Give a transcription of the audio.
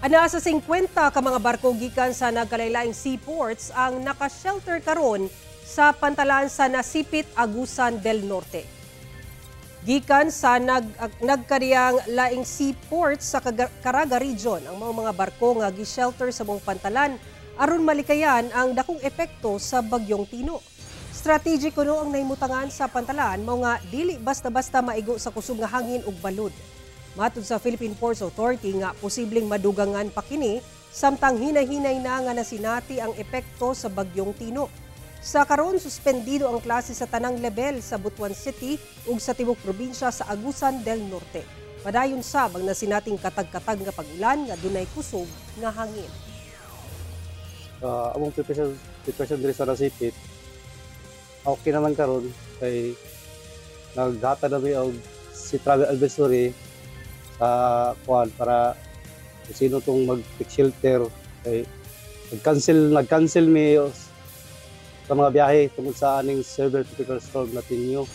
Ana sa 50 ka mga barko gikan sa nagkalaylaing seaports ang naka-shelter karon sa pantalan sa Nasipit, Agusan del Norte. Gikan sa nagkariyang laing seaports sa Caraga Region ang mga barko nga gi-shelter sa mong pantalan aron malikayan ang dakong epekto sa bagyong Tino. Strategic kuno ang nahimutangan sa pantalan mao nga dili basta-basta maigo sa kusog nga hangin ug balod. Matud sa Philippine Ports Authority nga posibleng madugangan pa kini samtang hinay-hinay na nga nasinati ang epekto sa bagyong Tino. Sa karon suspendido ang klase sa tanang level sa Butuan City ug sa tibok probinsya sa Agusan del Norte. Padayon sab ang nasinating katag-katag nga pag-ulan nga dunay kusog nga hangin. Among preparation diri sa Nasipit, okay naman karon kay naghatag na mi og si travel advisory sa kuan para kung sino tong mag-take shelter kay nag-cancel mi sa mga biyahe tungkol sa aning severe tropical storm na Tinyo.